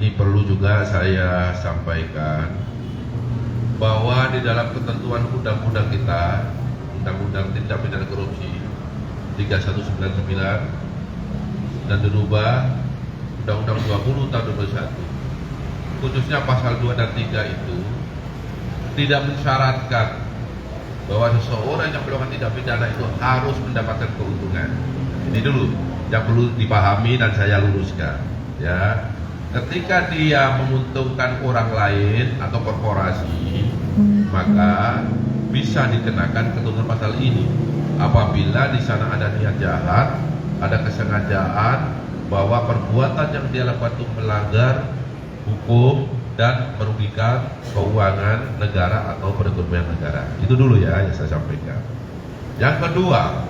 ini perlu juga saya sampaikan bahwa di dalam ketentuan undang-undang kita, Undang-Undang Tindak Pidana Korupsi 3199 dan dirubah Undang-Undang 20 tahun 2021, khususnya pasal 2 dan 3 itu tidak mensyaratkan bahwa seseorang yang melakukan tindak pidana itu harus mendapatkan keuntungan. Ini dulu yang perlu dipahami dan saya luruskan, ya. Ketika dia menguntungkan orang lain atau korporasi, maka bisa dikenakan ketentuan pasal ini apabila di sana ada niat jahat, ada kesengajaan bahwa perbuatan yang dia lakukan itu melanggar hukum dan merugikan keuangan negara atau perekonomian negara. Itu dulu ya yang saya sampaikan. Yang kedua,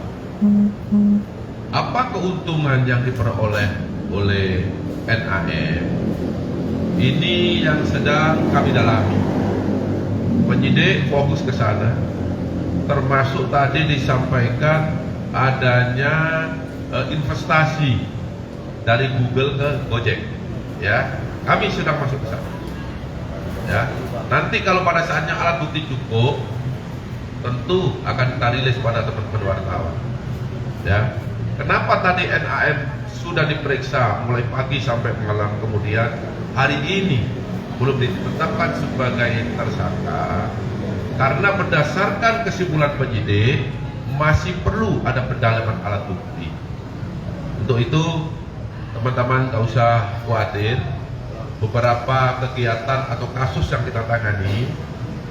apa keuntungan yang diperoleh oleh NAM? Ini yang sedang kami dalami. Penyidik fokus ke sana, termasuk tadi disampaikan adanya investasi dari Google ke Gojek, ya. Kami sedang masuk ke sana, ya. Nanti kalau pada saatnya alat bukti cukup, tentu akan kita rilis pada teman-teman wartawan, ya. Kenapa tadi NAM sudah diperiksa mulai pagi sampai malam, kemudian hari ini belum ditetapkan sebagai tersangka? Karena berdasarkan kesimpulan penyidik masih perlu ada pendalaman alat bukti. Untuk itu teman-teman gak usah khawatir, beberapa kegiatan atau kasus yang kita tangani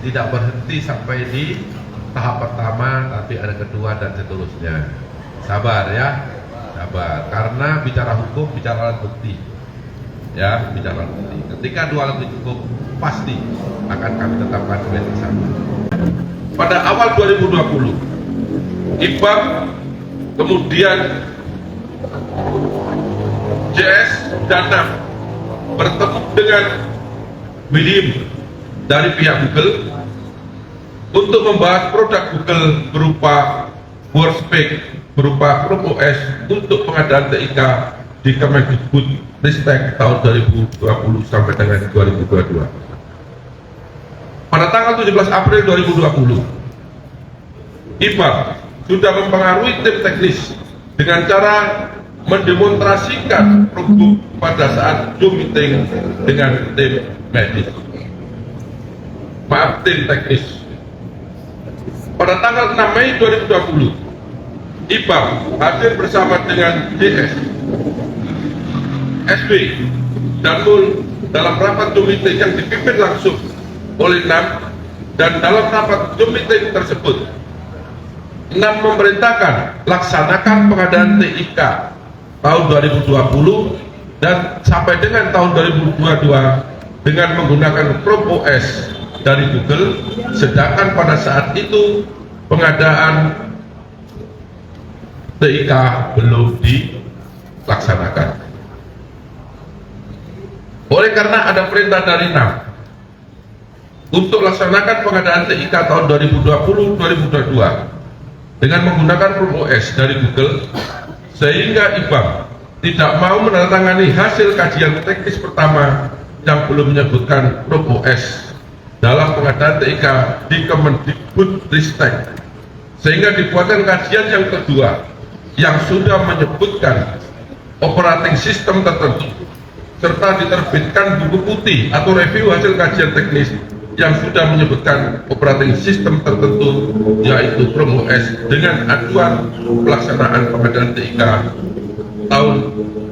tidak berhenti sampai di tahap pertama, tapi ada kedua dan seterusnya. Sabar ya, sabar. Karena bicara hukum, bicara alat bukti, ya, bicara alat bukti. Ketika dua alat bukti cukup, pasti akan kami tetapkan sebagai tersangka. Pada awal 2020, IPAM, kemudian JS dan NAM bertemu dengan William dari pihak Google untuk membahas produk Google berupa WordSpace, berupa Chrome OS untuk pengadaan TIK di Kemendikbudristek tahun 2020 sampai dengan 2022. Pada tanggal 17 April 2020, IPAM sudah mempengaruhi tim teknis dengan cara mendemonstrasikan produk pada saat Zoom meeting dengan tim medis. Maaf, tim teknis. Pada tanggal 6 Mei 2020, IPAM hadir bersama dengan JS, SB, dan MUL dalam rapat Zoom meeting yang dipimpin langsung oleh NAM, dan dalam rapat Zoom meeting tersebut NAM memerintahkan laksanakan pengadaan TIK tahun 2020 dan sampai dengan tahun 2022 dengan menggunakan Chrome OS dari Google, sedangkan pada saat itu pengadaan TIK belum dilaksanakan. Oleh karena ada perintah dari NAM untuk laksanakan pengadaan TIK tahun 2020-2022 dengan menggunakan Chrome OS dari Google, sehingga IPAM tidak mau menandatangani hasil kajian teknis pertama yang belum menyebutkan Chrome OS dalam pengadaan TIK di Kemendikbudristek, sehingga dibuatkan kajian yang kedua yang sudah menyebutkan operating system tertentu, serta diterbitkan buku putih atau review hasil kajian teknis yang sudah menyebutkan operating system tertentu, yaitu Chrome OS, dengan acuan pelaksanaan pengadaan TIK tahun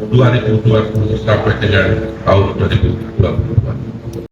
2020 sampai dengan tahun 2022.